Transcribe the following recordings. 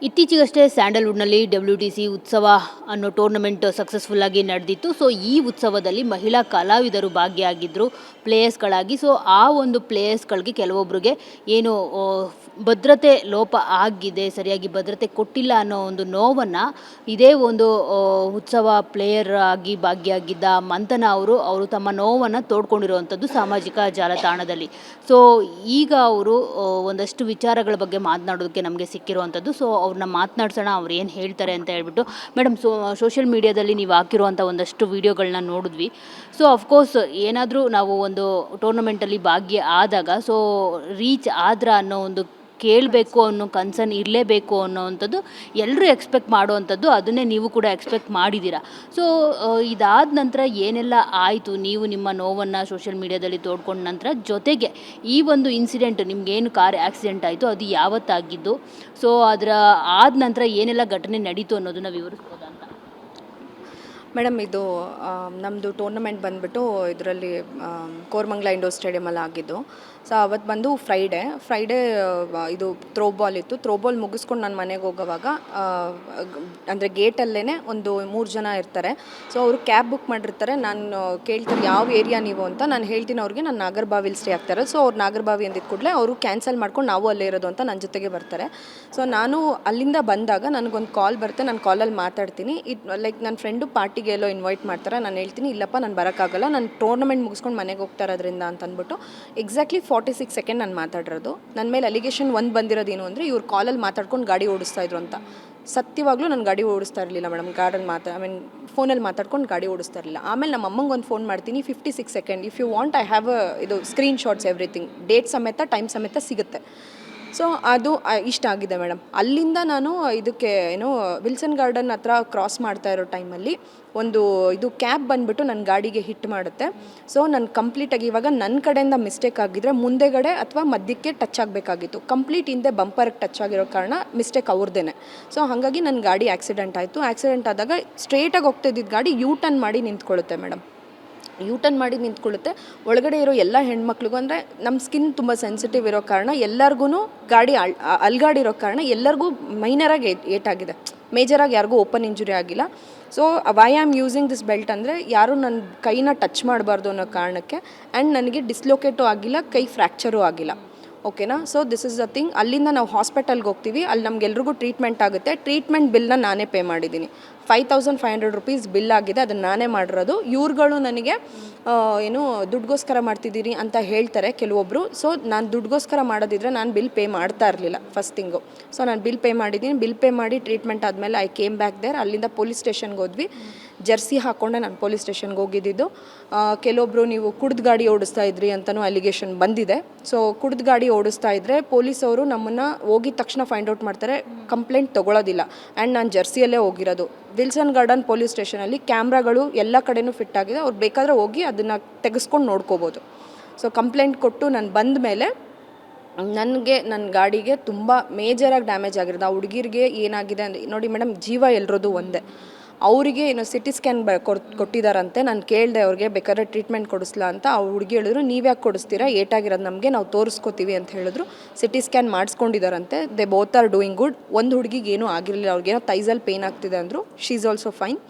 ಇತ್ತೀಚೆಗಷ್ಟೇ ಸ್ಯಾಂಡಲ್‌ವುಡ್‌ನಲ್ಲಿ WTC ಉತ್ಸವ ಅನ್ನೋ ಟೂರ್ನಮೆಂಟ್ ಸಕ್ಸಸ್‌ಫುಲ್ ಆಗಿ ನಡೆದಿತ್ತು. ಸೊ, ಈ ಉತ್ಸವದಲ್ಲಿ ಮಹಿಳಾ ಕಲಾವಿದರು ಭಾಗಿಯಾಗಿದ್ದರು ಪ್ಲೇಯರ್ಸ್‌ಗಳಾಗಿ. ಸೊ, ಆ ಒಂದು ಪ್ಲೇಯರ್ಸ್‌ಗಳಿಗೆ ಕೆಲವೊಬ್ಬರಿಗೆ ಏನು ಭದ್ರತೆ ಲೋಪ ಆಗಿದೆ, ಸರಿಯಾಗಿ ಭದ್ರತೆ ಕೊಟ್ಟಿಲ್ಲ ಅನ್ನೋ ಒಂದು ನೋವನ್ನು ಇದೇ ಒಂದು ಉತ್ಸವ ಪ್ಲೇಯರ್ ಆಗಿ ಭಾಗಿಯಾಗಿದ್ದ ಮಂಥನ ಅವರು ತಮ್ಮ ನೋವನ್ನು ತೋಡ್ಕೊಂಡಿರುವಂಥದ್ದು ಸಾಮಾಜಿಕ ಜಾಲತಾಣದಲ್ಲಿ. ಸೊ, ಈಗ ಅವರು ಒಂದಷ್ಟು ವಿಚಾರಗಳ ಬಗ್ಗೆ ಮಾತನಾಡೋದಕ್ಕೆ ನಮಗೆ ಸಿಕ್ಕಿರುವಂಥದ್ದು. ಸೊ, ಅವ್ರನ್ನ ಮಾತನಾಡ್ಸೋಣ, ಅವ್ರು ಏನು ಹೇಳ್ತಾರೆ ಅಂತ ಹೇಳ್ಬಿಟ್ಟು. ಮೇಡಮ್, ಸೋಷಿಯಲ್ ಮೀಡಿಯಾದಲ್ಲಿ ನೀವು ಹಾಕಿರುವಂಥ ಒಂದಷ್ಟು ವೀಡಿಯೋಗಳನ್ನ ನೋಡಿದ್ವಿ. ಸೊ, ಅಫ್ಕೋರ್ಸ್ ಏನಾದರೂ ನಾವು ಒಂದು ಟೂರ್ನಮೆಂಟಲ್ಲಿ ಭಾಗ್ಯ ಆದಾಗ ಸೊ ರೀಚ್ ಆದ್ರ ಅನ್ನೋ ಒಂದು ಕೇಳಬೇಕು ಅನ್ನೋ ಕನ್ಸರ್ನ್ ಇರಲೇಬೇಕು ಅನ್ನೋವಂಥದ್ದು ಎಲ್ಲರೂ ಎಕ್ಸ್ಪೆಕ್ಟ್ ಮಾಡುವಂಥದ್ದು. ಅದನ್ನೇ ನೀವು ಕೂಡ ಎಕ್ಸ್ಪೆಕ್ಟ್ ಮಾಡಿದ್ದೀರಾ. ಸೊ, ಇದಾದ ನಂತರ ಏನೆಲ್ಲ ಆಯಿತು, ನೀವು ನಿಮ್ಮ ನೋವನ್ನು ಸೋಷಿಯಲ್ ಮೀಡಿಯಾದಲ್ಲಿ ತೋಡ್ಕೊಂಡ ನಂತರ, ಜೊತೆಗೆ ಈ ಒಂದು ಇನ್ಸಿಡೆಂಟ್ ನಿಮಗೇನು ಕಾರ್ ಆಕ್ಸಿಡೆಂಟ್ ಆಯಿತು ಅದು ಯಾವತ್ತಾಗಿದ್ದು, ಸೊ ಅದರ ಆದ ನಂತರ ಏನೆಲ್ಲ ಘಟನೆ ನಡೀತು ಅನ್ನೋದನ್ನು ವಿವರಿಸ್ಬೋದಾ ಅಂತ. ಮೇಡಮ್, ಇದು ನಮ್ಮದು ಟೂರ್ನಮೆಂಟ್ ಬಂದುಬಿಟ್ಟು ಇದರಲ್ಲಿ ಕೋರಮಂಗಲ ಇಂಡೋರ್ ಸ್ಟೇಡಿಯಮಲ್ಲಿ ಆಗಿದ್ದು. ಸೊ ಅವತ್ತು ಬಂದು ಫ್ರೈಡೇ ಇದು ಥ್ರೋಬಾಲ್ ಇತ್ತು. ಥ್ರೋಬಾಲ್ ಮುಗಿಸ್ಕೊಂಡು ನಾನು ಮನೆಗೆ ಹೋಗೋವಾಗ ಅಂದರೆ ಗೇಟಲ್ಲೇ ಒಂದು 3 ಜನ ಇರ್ತಾರೆ. ಸೊ ಅವರು ಕ್ಯಾಬ್ ಬುಕ್ ಮಾಡಿರ್ತಾರೆ. ನಾನು ಕೇಳ್ತಾರೆ ಯಾವ ಏರಿಯಾ ನೀವು ಅಂತ. ನಾನು ಹೇಳ್ತೀನಿ ಅವ್ರಿಗೆ ನಾನು ನಾಗರಬಾವಿಲಿ ಸ್ಟೇ ಆಗ್ತಾರೆ. ಸೊ ಅವ್ರು ನಾಗರಬಾವಿ ಅಂದಿದ್ದ ಕೂಡಲೇ ಅವರು ಕ್ಯಾನ್ಸಲ್ ಮಾಡ್ಕೊಂಡು ನಾವು ಅಲ್ಲೇ ಇರೋದು ಅಂತ ನನ್ನ ಜೊತೆಗೆ ಬರ್ತಾರೆ. ಸೊ ನಾನು ಅಲ್ಲಿಂದ ಬಂದಾಗ ನನಗೊಂದು ಕಾಲ್ ಬರುತ್ತೆ. ನಾನು ಕಾಲಲ್ಲಿ ಮಾತಾಡ್ತೀನಿ. ಇದು ಲೈಕ್ ನನ್ನ ಫ್ರೆಂಡು ಪಾರ್ಟಿಗೆ ಎಲ್ಲೋ ಇನ್ವೈಟ್ ಮಾಡ್ತಾರೆ. ನಾನು ಹೇಳ್ತೀನಿ ಇಲ್ಲಪ್ಪ ನಾನು ಬರೋಕ್ಕಾಗಲ್ಲ, ನಾನು ಟೂರ್ನಮೆಂಟ್ ಮುಗಿಸ್ಕೊಂಡು ಮನೆಗೆ ಹೋಗ್ತಾ ಇರೋದ್ರಿಂದ ಅಂತ ಅಂದ್ಬಿಟ್ಟು ಎಕ್ಸಾಕ್ಟ್ಲಿ 46 ಸೆಕೆಂಡ್ ನಾನು ಮಾತಾಡಿರೋದು. ನನ್ನ ಮೇಲೆ ಅಲಿಗೇಷನ್ ಒಂದು ಬಂದಿರೋದೇನು ಅಂದರೆ ಇವ್ರು ಕಾಲಲ್ಲಿ ಮಾತಾಡ್ಕೊಂಡು ಗಾಡಿ ಓಡಿಸ್ತಾ ಇದ್ರು ಅಂತ. ಸತ್ಯವಾಗ್ಲೂ ನಾನು ಗಾಡಿ ಓಡಿಸ್ತಾ ಇರಲಿಲ್ಲ ಮೇಡಮ್. ಫೋನಲ್ಲಿ ಮಾತಾಡ್ಕೊಂಡು ಗಾಡಿ ಓಡಿಸ್ತಾ ಇರಲಿಲ್ಲ. ಆಮೇಲೆ ನಮ್ಮ ಅಮ್ಮಂಗೆ ಒಂದು ಫೋನ್ ಮಾಡ್ತೀನಿ, 56 second, if you want I have ಇದು ಸ್ಕ್ರೀನ್ ಶಾಟ್ಸ್ ಎವ್ರಿಥಿಂಗ್, ಡೇಟ್ ಸಮೇತ ಟೈಮ್ ಸಮೇತ ಸಿಗುತ್ತೆ. ಸೊ ಅದು ಇಷ್ಟ ಆಗಿದೆ ಮೇಡಮ್. ಅಲ್ಲಿಂದ ನಾನು ಇದಕ್ಕೆ ವಿಲ್ಸನ್ ಗಾರ್ಡನ್ ಹತ್ರ ಕ್ರಾಸ್ ಮಾಡ್ತಾ ಇರೋ ಟೈಮಲ್ಲಿ ಒಂದು ಇದು ಕ್ಯಾಬ್ ಬಂದುಬಿಟ್ಟು ನನ್ನ ಗಾಡಿಗೆ ಹಿಟ್ ಮಾಡುತ್ತೆ. ಸೊ ನಾನು ಕಂಪ್ಲೀಟಾಗಿ ಇವಾಗ ನನ್ನ ಕಡೆಯಿಂದ ಮಿಸ್ಟೇಕ್ ಆಗಿದ್ದರೆ ಮುಂದೆಗಡೆ ಅಥವಾ ಮಧ್ಯಕ್ಕೆ ಟಚ್ ಆಗಬೇಕಾಗಿತ್ತು. ಕಂಪ್ಲೀಟ್ ಹಿಂದೆ ಬಂಪರ್ಗೆ ಟಚ್ ಆಗಿರೋ ಕಾರಣ ಮಿಸ್ಟೇಕ್ ಅವ್ರದ್ದೇನೆ. ಸೊ ಹಾಗಾಗಿ ನನ್ನ ಗಾಡಿ ಆಕ್ಸಿಡೆಂಟ್ ಆಯಿತು. ಆಕ್ಸಿಡೆಂಟ್ ಆದಾಗ ಸ್ಟ್ರೇಟಾಗಿ ಹೋಗ್ತಿದ್ದಿದ್ದು ಗಾಡಿ ಟರ್ನ್ ಮಾಡಿ ನಿಂತ್ಕೊಳ್ಳುತ್ತೆ ಮೇಡಮ್. ಟರ್ನ್ ಮಾಡಿ ನಿಂತ್ಕೊಳ್ಳುತ್ತೆ. ಒಳಗಡೆ ಇರೋ ಎಲ್ಲ ಹೆಣ್ಮಕ್ಳಿಗೂ, ಅಂದರೆ ನಮ್ಮ ಸ್ಕಿನ್ ತುಂಬ ಸೆನ್ಸಿಟಿವ್ ಇರೋ ಕಾರಣ ಎಲ್ಲರಿಗೂ ಗಾಡಿ ಅಲ್ಗಾಡಿರೋ ಕಾರಣ ಎಲ್ಲರಿಗೂ ಮೈನರಾಗಿ ಏಟಾಗಿದೆ. ಮೇಜರಾಗಿ ಯಾರಿಗೂ ಓಪನ್ ಇಂಜುರಿ ಆಗಿಲ್ಲ. So why am using this belt ಅಂದರೆ ಯಾರೂ ನನ್ನ ಕೈನ ಟಚ್ ಮಾಡಬಾರ್ದು ಅನ್ನೋ ಕಾರಣಕ್ಕೆ. ಆ್ಯಂಡ್ ನನಗೆ ಡಿಸ್ಲೊಕೇಟು ಆಗಿಲ್ಲ, ಕೈ ಫ್ರ್ಯಾಕ್ಚರೂ ಆಗಿಲ್ಲ. ಓಕೆನಾ? So this is the thing. ಅಲ್ಲಿಂದ ನಾವು ಹಾಸ್ಪಿಟಲ್ಗೆ ಹೋಗ್ತೀವಿ. ಅಲ್ಲಿ ನಮಗೆಲ್ರಿಗೂ ಟ್ರೀಟ್ಮೆಂಟ್ ಆಗುತ್ತೆ. ಟ್ರೀಟ್ಮೆಂಟ್ ಬಿಲ್ನ ನಾನೇ ಪೇ ಮಾಡಿದ್ದೀನಿ. 5500 ರೂಪೀಸ್ ಬಿಲ್ ಆಗಿದೆ, ಅದನ್ನು ನಾನೇ ಮಾಡಿರೋದು. ಇವ್ರುಗಳು ನನಗೆ ದುಡ್ಡುಗೋಸ್ಕರ ಮಾಡ್ತಿದ್ದೀರಿ ಅಂತ ಹೇಳ್ತಾರೆ ಕೆಲವೊಬ್ಬರು. ಸೊ ನಾನು ದುಡ್ಡುಗೋಸ್ಕರ ಮಾಡೋದಿದ್ರೆ ನಾನು ಬಿಲ್ ಪೇ ಮಾಡ್ತಾ ಇರಲಿಲ್ಲ ಫಸ್ಟ್ ಥಿಂಗು. ಸೊ ನಾನು ಬಿಲ್ ಪೇ ಮಾಡಿದ್ದೀನಿ. ಬಿಲ್ ಪೇ ಮಾಡಿ ಟ್ರೀಟ್ಮೆಂಟ್ ಆದಮೇಲೆ ಐ ಕೇಮ್ ಬ್ಯಾಕ್ ದೇರ್. ಅಲ್ಲಿಂದ ಪೊಲೀಸ್ ಸ್ಟೇಷನ್ಗೆ ಹೋದ್ವಿ. ಜರ್ಸಿ ಹಾಕ್ಕೊಂಡೆ ನಾನು ಪೊಲೀಸ್ ಸ್ಟೇಷನ್ಗೆ ಹೋಗಿದ್ದಿದ್ದು. ಕೆಲವೊಬ್ಬರು ನೀವು ಕುಡ್ದು ಗಾಡಿ ಓಡಿಸ್ತಾ ಇದ್ರಿ ಅಂತಲೂ ಅಲಿಗೇಷನ್ ಬಂದಿದೆ. ಸೊ ಕುಡ್ದು ಗಾಡಿ ಓಡಿಸ್ತಾ ಇದ್ದರೆ ಪೊಲೀಸವರು ನಮ್ಮನ್ನು ಹೋಗಿದ ತಕ್ಷಣ ಫೈಂಡ್ ಔಟ್ ಮಾಡ್ತಾರೆ, ಕಂಪ್ಲೇಂಟ್ ತೊಗೊಳೋದಿಲ್ಲ. ಆ್ಯಂಡ್ ನಾನು ಜರ್ಸಿಯಲ್ಲೇ ಹೋಗಿರೋದು. ವಿಲ್ಸನ್ ಗಾರ್ಡನ್ ಪೊಲೀಸ್ ಸ್ಟೇಷನಲ್ಲಿ ಕ್ಯಾಮ್ರಾಗಳು ಎಲ್ಲ ಕಡೆನೂ ಫಿಟ್ ಆಗಿದೆ. ಅವ್ರು ಬೇಕಾದರೆ ಹೋಗಿ ಅದನ್ನು ತೆಗೆಸ್ಕೊಂಡು ನೋಡ್ಕೋಬೋದು. ಸೊ ಕಂಪ್ಲೇಂಟ್ ಕೊಟ್ಟು ನಾನು ಬಂದ ಮೇಲೆ ನನ್ನ ಗಾಡಿಗೆ ತುಂಬ ಮೇಜರಾಗಿ ಡ್ಯಾಮೇಜ್ ಆಗಿರೋದು. ಆ ಹುಡುಗಿರಿಗೆ ಏನಾಗಿದೆ ಅಂದರೆ ನೋಡಿ ಮೇಡಮ್, ಜೀವ ಎಲ್ರೋದು ಒಂದೇ. ಅವರಿಗೆ ಸಿಟಿ ಸ್ಕ್ಯಾನ್ ಕೊಟ್ಟಿದ್ದಾರಂತೆ. ನಾನು ಕೇಳಿದೆ ಅವ್ರಿಗೆ ಬೇಕಾದ್ರೆ ಟ್ರೀಟ್ಮೆಂಟ್ ಕೊಡಿಸ್ಲಾ ಅಂತ. ಆ ಹುಡುಗಿ ಹೇಳಿದ್ರು ನೀವ್ಯಾಕೆ ಕೊಡಿಸ್ತೀರಾ, ಏಟಾಗಿರೋದು ನಮಗೆ, ನಾವು ತೋರಿಸ್ಕೋತೀವಿ ಅಂತ ಹೇಳಿದ್ರು. ಸಿಟಿ ಸ್ಕ್ಯಾನ್ ಮಾಡಿಸ್ಕೊಂಡಿದ್ದಾರಂತೆ. They both are doing good. ಒಂದು ಹುಡುಗಿಗೆ ಏನೂ ಆಗಿರಲಿಲ್ಲ, ಅವ್ರಿಗೇನೋ ಥೈಸಲ್ಲಿ ಪೇನ್ ಆಗ್ತಿದೆ ಅಂದರು. She is also fine.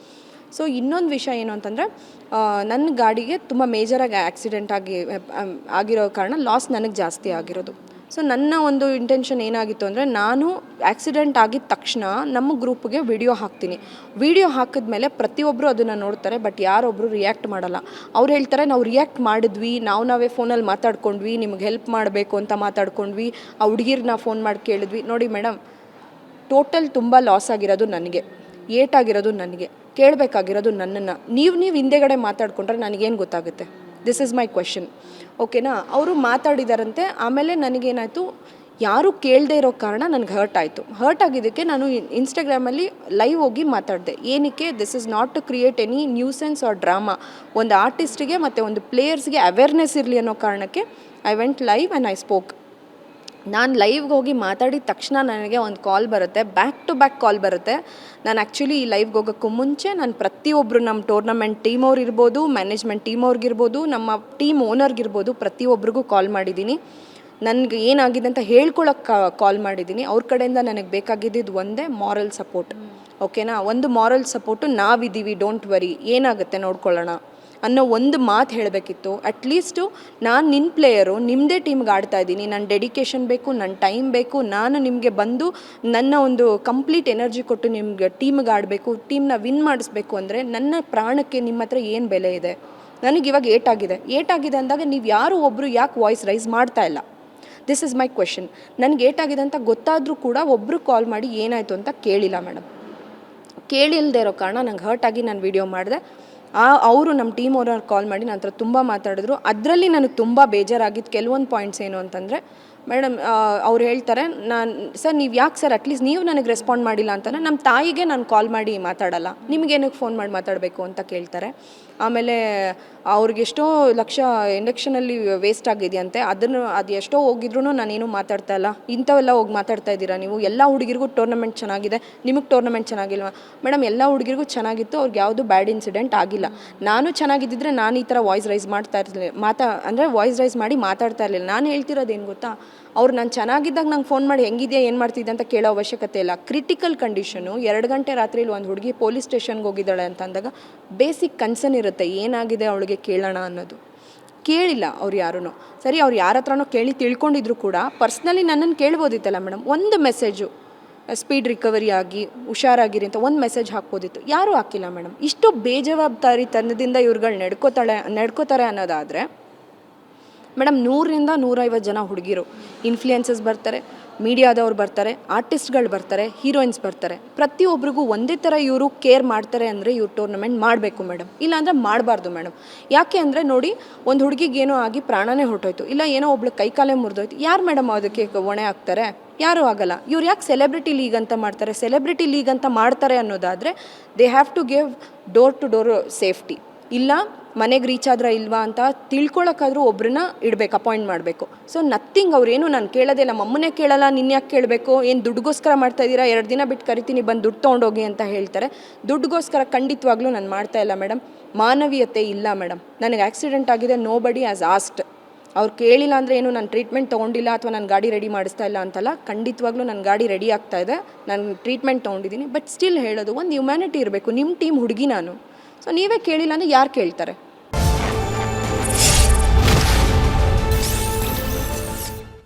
So ಇನ್ನೊಂದು ವಿಷಯ ಏನು ಅಂತಂದರೆ, ನನ್ನ ಗಾಡಿಗೆ ತುಂಬ ಮೇಜರಾಗಿ ಆಕ್ಸಿಡೆಂಟ್ ಆಗಿರೋ ಕಾರಣ ಲಾಸ್ ನನಗೆ ಜಾಸ್ತಿ ಆಗಿರೋದು. ಸೊ ನನ್ನ ಒಂದು ಇಂಟೆನ್ಷನ್ ಏನಾಗಿತ್ತು ಅಂದರೆ, ನಾನು ಆಕ್ಸಿಡೆಂಟ್ ಆಗಿದ ತಕ್ಷಣ ನಮ್ಮ ಗ್ರೂಪ್ಗೆ ವಿಡಿಯೋ ಹಾಕ್ತೀನಿ. ವಿಡಿಯೋ ಹಾಕಿದ್ಮೇಲೆ ಪ್ರತಿಯೊಬ್ಬರು ಅದನ್ನು ನೋಡ್ತಾರೆ, ಬಟ್ ಯಾರೊಬ್ಬರು ರಿಯಾಕ್ಟ್ ಮಾಡಲ್ಲ. ಅವ್ರು ಹೇಳ್ತಾರೆ ನಾವು ರಿಯಾಕ್ಟ್ ಮಾಡಿದ್ವಿ, ನಾವೇ ಫೋನಲ್ಲಿ ಮಾತಾಡ್ಕೊಂಡ್ವಿ, ನಿಮ್ಗೆ ಹೆಲ್ಪ್ ಮಾಡಬೇಕು ಅಂತ ಮಾತಾಡ್ಕೊಂಡ್ವಿ, ಆ ಹುಡುಗಿರ್ನ ಫೋನ್ ಮಾಡಿ ಕೇಳಿದ್ವಿ. ನೋಡಿ ಮೇಡಮ್, ಟೋಟಲ್ ತುಂಬ ಲಾಸ್ ಆಗಿರೋದು ನನಗೆ, ಏಟಾಗಿರೋದು ನನಗೆ, ಕೇಳಬೇಕಾಗಿರೋದು ನನ್ನನ್ನು. ನೀವು ಹಿಂದೆಗಡೆ ಮಾತಾಡ್ಕೊಂಡ್ರೆ ನನಗೇನು ಗೊತ್ತಾಗುತ್ತೆ? This is my question. ಓಕೆನಾ? ಅವರು ಮಾತಾಡಿದಾರಂತೆ. ಆಮೇಲೆ ನನಗೇನಾಯಿತು, ಯಾರೂ ಕೇಳದೆ ಇರೋ ಕಾರಣ ನನಗೆ ಹರ್ಟ್ ಆಗಿದ್ದಕ್ಕೆ ನಾನು ಇನ್ಸ್ಟಾಗ್ರಾಮಲ್ಲಿ ಲೈವ್ ಹೋಗಿ ಮಾತಾಡಿದೆ. ಏನಕ್ಕೆ? This is not to create any nuisance or drama. ಒಂದು ಆರ್ಟಿಸ್ಟಿಗೆ ಮತ್ತು ಒಂದು ಪ್ಲೇಯರ್ಸ್ಗೆ ಅವೇರ್ನೆಸ್ ಇರಲಿ ಅನ್ನೋ ಕಾರಣಕ್ಕೆ I went live and I spoke. ನಾನು ಲೈವ್ಗೆ ಹೋಗಿ ಮಾತಾಡಿದ ತಕ್ಷಣ ನನಗೆ ಒಂದು ಕಾಲ್ ಬರುತ್ತೆ, ಬ್ಯಾಕ್ ಟು ಬ್ಯಾಕ್ ಕಾಲ್ ಬರುತ್ತೆ. ನಾನು ಆ್ಯಕ್ಚುಲಿ ಈ ಲೈವ್ಗೆ ಹೋಗೋಕ್ಕೂ ಮುಂಚೆ ನಾನು ಪ್ರತಿಯೊಬ್ಬರು, ನಮ್ಮ ಟೂರ್ನಮೆಂಟ್ ಟೀಮ್ ಅವ್ರು ಇರ್ಬೋದು, ಮ್ಯಾನೇಜ್ಮೆಂಟ್ ಟೀಮ್ ಅವ್ರಿಗಿರ್ಬೋದು, ನಮ್ಮ ಟೀಮ್ ಓನರ್ಗಿರ್ಬೋದು, ಪ್ರತಿಯೊಬ್ಬರಿಗೂ ಕಾಲ್ ಮಾಡಿದ್ದೀನಿ. ನನಗೆ ಏನಾಗಿದೆ ಅಂತ ಹೇಳ್ಕೊಳಕ್ಕೆ ಕಾಲ್ ಮಾಡಿದ್ದೀನಿ. ಅವ್ರ ಕಡೆಯಿಂದ ನನಗೆ ಬೇಕಾಗಿದ್ದು ಒಂದೇ ಮಾರಲ್ ಸಪೋರ್ಟ್. ಓಕೆನಾ, ಒಂದು ಮಾರಲ್ ಸಪೋರ್ಟು, ನಾವಿದ್ದೀವಿ, ಡೋಂಟ್ ವರಿ, ಏನಾಗುತ್ತೆ ನೋಡ್ಕೊಳ್ಳೋಣ ಅನ್ನೋ ಒಂದು ಮಾತು ಹೇಳಬೇಕಿತ್ತು. ಅಟ್ಲೀಸ್ಟು ನಾನು ನಿನ್ನ ಪ್ಲೇಯರು, ನಿಮ್ಮದೇ ಟೀಮ್ಗೆ ಆಡ್ತಾ ಇದ್ದೀನಿ, ನನ್ನ ಡೆಡಿಕೇಶನ್ ಬೇಕು, ನನ್ನ ಟೈಮ್ ಬೇಕು, ನಾನು ನಿಮಗೆ ಬಂದು ನನ್ನ ಒಂದು ಕಂಪ್ಲೀಟ್ ಎನರ್ಜಿ ಕೊಟ್ಟು ನಿಮ್ಗೆ ಟೀಮ್ಗೆ ಆಡಬೇಕು, ಟೀಮ್ನ ವಿನ್ ಮಾಡಿಸ್ಬೇಕು ಅಂದರೆ ನನ್ನ ಪ್ರಾಣಕ್ಕೆ ನಿಮ್ಮ ಹತ್ರ ಏನು ಬೆಲೆ ಇದೆ? ನನಗಿವಾಗ ಏಟಾಗಿದೆ ಅಂದಾಗ ನೀವು ಯಾರು ಒಬ್ಬರು ಯಾಕೆ ವಾಯ್ಸ್ ರೈಸ್ ಮಾಡ್ತಾ ಇಲ್ಲ? This is my question. ನನಗೆ ಏಟಾಗಿದೆ ಅಂತ ಗೊತ್ತಾದರೂ ಕೂಡ ಒಬ್ಬರು ಕಾಲ್ ಮಾಡಿ ಏನಾಯಿತು ಅಂತ ಕೇಳಿಲ್ಲ ಮೇಡಮ್. ಕೇಳಿಲ್ಲದೆ ಇರೋ ಕಾರಣ ನಂಗೆ ಹರ್ಟ್ ಆಗಿ ನಾನು ವಿಡಿಯೋ ಮಾಡಿದೆ. ಅವರು ನಮ್ಮ ಟೀಮ್ ಅವ್ರನ್ನ ಕಾಲ್ ಮಾಡಿ ನನ್ನ ಹತ್ರ ತುಂಬ ಮಾತಾಡಿದ್ರು. ಅದರಲ್ಲಿ ನನಗೆ ತುಂಬ ಬೇಜಾರಾಗಿದ್ದು ಕೆಲವೊಂದು ಪಾಯಿಂಟ್ಸ್ ಏನು ಅಂತಂದರೆ, ಮೇಡಮ್ ಅವ್ರು ಹೇಳ್ತಾರೆ, ಸರ್ ನೀವು ಯಾಕೆ ಸರ್ ಅಟ್ಲೀಸ್ಟ್ ನೀವು ನನಗೆ ರೆಸ್ಪಾಂಡ್ ಮಾಡಿಲ್ಲ ಅಂತಂದರೆ ನಮ್ಮ ತಾಯಿಗೆ ನಾನು ಕಾಲ್ ಮಾಡಿ ಮಾತಾಡಲ್ಲ, ನಿಮಗೇನಕ್ಕೆ ಫೋನ್ ಮಾಡಿ ಮಾತಾಡಬೇಕು ಅಂತ ಕೇಳ್ತಾರೆ. ಆಮೇಲೆ ಅವ್ರಿಗೆಷ್ಟೋ ಲಕ್ಷ ಇಂಡಕ್ಷನಲ್ಲಿ ವೇಸ್ಟ್ ಆಗಿದೆಯಂತೆ, ಅದು ಎಷ್ಟೋ ಹೋಗಿದ್ರು ನಾನೇನು ಮಾತಾಡ್ತಾ ಇಲ್ಲ, ಇಂಥವೆಲ್ಲ ಹೋಗಿ ಮಾತಾಡ್ತಾ ಇದ್ದೀರಾ ನೀವು? ಎಲ್ಲ ಹುಡುಗಿರಿಗೂ ಟೂರ್ನಮೆಂಟ್ ಚೆನ್ನಾಗಿದೆ, ನಿಮಗೆ ಟೂರ್ನಮೆಂಟ್ ಚೆನ್ನಾಗಿಲ್ವಾ? ಮೇಡಮ್ ಎಲ್ಲ ಹುಡುಗಿರಿಗೂ ಚೆನ್ನಾಗಿತ್ತು, ಅವ್ರಿಗೆ ಯಾವುದು ಬ್ಯಾಡ್ ಇನ್ಸಿಡೆಂಟ್ ಆಗಿಲ್ಲ. ನಾನು ಚೆನ್ನಾಗಿದ್ದಿದ್ರೆ ನಾನು ಈ ಥರ ವಾಯ್ಸ್ ರೈಸ್ ಮಾಡ್ತಾ ಇರಲಿಲ್ಲ, ಅಂದರೆ ವಾಯ್ಸ್ ರೈಸ್ ಮಾಡಿ ಮಾತಾಡ್ತಾ ಇರಲಿಲ್ಲ. ನಾನು ಹೇಳ್ತಿರೋದೇನು ಗೊತ್ತಾ, ಅವ್ರು ನಾನು ಚೆನ್ನಾಗಿದ್ದಾಗ ನಂಗೆ ಫೋನ್ ಮಾಡಿ ಹೆಂಗಿದೆಯಾ, ಏನು ಮಾಡ್ತಿದ್ದೆ ಅಂತ ಕೇಳೋ ಅವಶ್ಯಕತೆ ಇಲ್ಲ. ಕ್ರಿಟಿಕಲ್ ಕಂಡೀಷನು, 2 ಗಂಟೆ ರಾತ್ರಿಲಿ ಒಂದು ಹುಡುಗಿ ಪೊಲೀಸ್ ಸ್ಟೇಷನ್ಗೆ ಹೋಗಿದ್ದಾಳೆ ಅಂತ ಅಂದಾಗ ಬೇಸಿಕ್ ಕನ್ಸರ್ನ್ ಇರುತ್ತೆ, ಏನಾಗಿದೆ ಅವಳಿಗೆ ಕೇಳೋಣ ಅನ್ನೋದು. ಕೇಳಿಲ್ಲ ಅವ್ರು ಯಾರೂ. ಸರಿ, ಅವ್ರು ಯಾರ ಹತ್ರನೋ ಕೇಳಿ ತಿಳ್ಕೊಂಡಿದ್ರು ಕೂಡ ಪರ್ಸ್ನಲಿ ನನ್ನನ್ನು ಕೇಳ್ಬೋದಿತ್ತಲ್ಲ ಮೇಡಮ್. ಒಂದು ಮೆಸೇಜು, ಸ್ಪೀಡ್ ರಿಕವರಿ ಆಗಿ ಹುಷಾರಾಗಿರಿ ಅಂತ ಒಂದು ಮೆಸೇಜ್ ಹಾಕ್ಬೋದಿತ್ತು. ಯಾರೂ ಹಾಕಿಲ್ಲ ಮೇಡಮ್. ಇಷ್ಟು ಬೇಜವಾಬ್ದಾರಿತನದಿಂದ ಇವ್ರುಗಳು ನಡ್ಕೋತಾರೆ ಅನ್ನೋದಾದರೆ ಮೇಡಮ್, 100ರಿಂದ 150 ಜನ ಹುಡುಗಿರು, ಇನ್ಫ್ಲುಯೆನ್ಸಸ್ ಬರ್ತಾರೆ, ಮೀಡಿಯಾದವ್ರು ಬರ್ತಾರೆ, ಆರ್ಟಿಸ್ಟ್ಗಳು ಬರ್ತಾರೆ, ಹೀರೋಯಿನ್ಸ್ ಬರ್ತಾರೆ. ಪ್ರತಿಯೊಬ್ಬರಿಗೂ ಒಂದೇ ಥರ ಇವರು ಕೇರ್ ಮಾಡ್ತಾರೆ ಅಂದರೆ ಇವ್ರು ಟೂರ್ನಮೆಂಟ್ ಮಾಡಬೇಕು ಮೇಡಮ್, ಇಲ್ಲಾಂದರೆ ಮಾಡಬಾರ್ದು ಮೇಡಮ್. ಯಾಕೆ ಅಂದರೆ ನೋಡಿ, ಒಂದು ಹುಡುಗಿಗೆ ಏನೋ ಆಗಿ ಪ್ರಾಣನೇ ಹೊರಟೋಯ್ತು, ಇಲ್ಲ ಏನೋ ಒಬ್ಳು ಕೈಕಾಲೇ ಮುರಿದೋಯ್ತು, ಯಾರು ಮೇಡಮ್ ಅದಕ್ಕೆ ಹೊಣೆ ಆಗ್ತಾರೆ? ಯಾರೂ ಆಗಲ್ಲ. ಇವ್ರು ಯಾಕೆ ಸೆಲೆಬ್ರಿಟಿ ಲೀಗ್ ಅಂತ ಮಾಡ್ತಾರೆ? ಸೆಲೆಬ್ರಿಟಿ ಲೀಗ್ ಅಂತ ಮಾಡ್ತಾರೆ ಅನ್ನೋದಾದರೆ they have to give door to door safety. ಇಲ್ಲ ಮನೆಗೆ ರೀಚ್ ಆದ್ರೆ ಇಲ್ವಾ ಅಂತ ತಿಳ್ಕೊಳಕ್ಕಾದ್ರೂ ಒಬ್ರನ್ನ ಇಡಬೇಕು, ಅಪಾಯಿಂಟ್ ಮಾಡಬೇಕು. So nothing. ಅವ್ರೇನು ನಾನು ಕೇಳೋದೆ, ನಮ್ಮ ಅಮ್ಮನೇ ಕೇಳಲ್ಲ, ನಿನ್ನ ಯಾಕೆ ಕೇಳಬೇಕು? ಏನು ದುಡ್ಡುಗೋಸ್ಕರ ಮಾಡ್ತಾಯಿದ್ದೀರಾ? 2 ದಿನ ಬಿಟ್ಟು ಕರಿತೀನಿ, ಬಂದು ದುಡ್ಡು ತೊಗೊಂಡೋಗಿ ಅಂತ ಹೇಳ್ತಾರೆ. ದುಡ್ಡುಗೋಸ್ಕರ ಖಂಡಿತವಾಗ್ಲೂ ನಾನು ಮಾಡ್ತಾ ಇಲ್ಲ ಮೇಡಮ್. ಮಾನವೀಯತೆ ಇಲ್ಲ ಮೇಡಮ್. ನನಗೆ ಆಕ್ಸಿಡೆಂಟ್ ಆಗಿದೆ, ನೋ ಬಡಿ ಆಸ್ ಆಸ್ಟ್. ಅವ್ರು ಕೇಳಿಲ್ಲ ಅಂದರೆ ಏನು ನಾನು ಟ್ರೀಟ್ಮೆಂಟ್ ತೊಗೊಂಡಿಲ್ಲ ಅಥವಾ ನಾನು ಗಾಡಿ ರೆಡಿ ಮಾಡಿಸ್ತಾ ಇಲ್ಲ ಅಂತಲ್ಲ. ಖಂಡಿತವಾಗ್ಲೂ ನನ್ನ ಗಾಡಿ ರೆಡಿ ಆಗ್ತಾ ಇದೆ, ನಾನು ಟ್ರೀಟ್ಮೆಂಟ್ ತೊಗೊಂಡಿದ್ದೀನಿ. ಬಟ್ ಸ್ಟಿಲ್ ಹೇಳೋದು, ಒಂದು ಹ್ಯುಮ್ಯಾನಿಟಿ ಇರಬೇಕು. ನಿಮ್ಮ ಟೀಮ್ ಹುಡುಗಿ ನಾನು. ಸೊ ನೀವೇ ಕೇಳಿಲ್ಲ ಅಂದರೆ ಯಾರು ಕೇಳ್ತಾರೆ?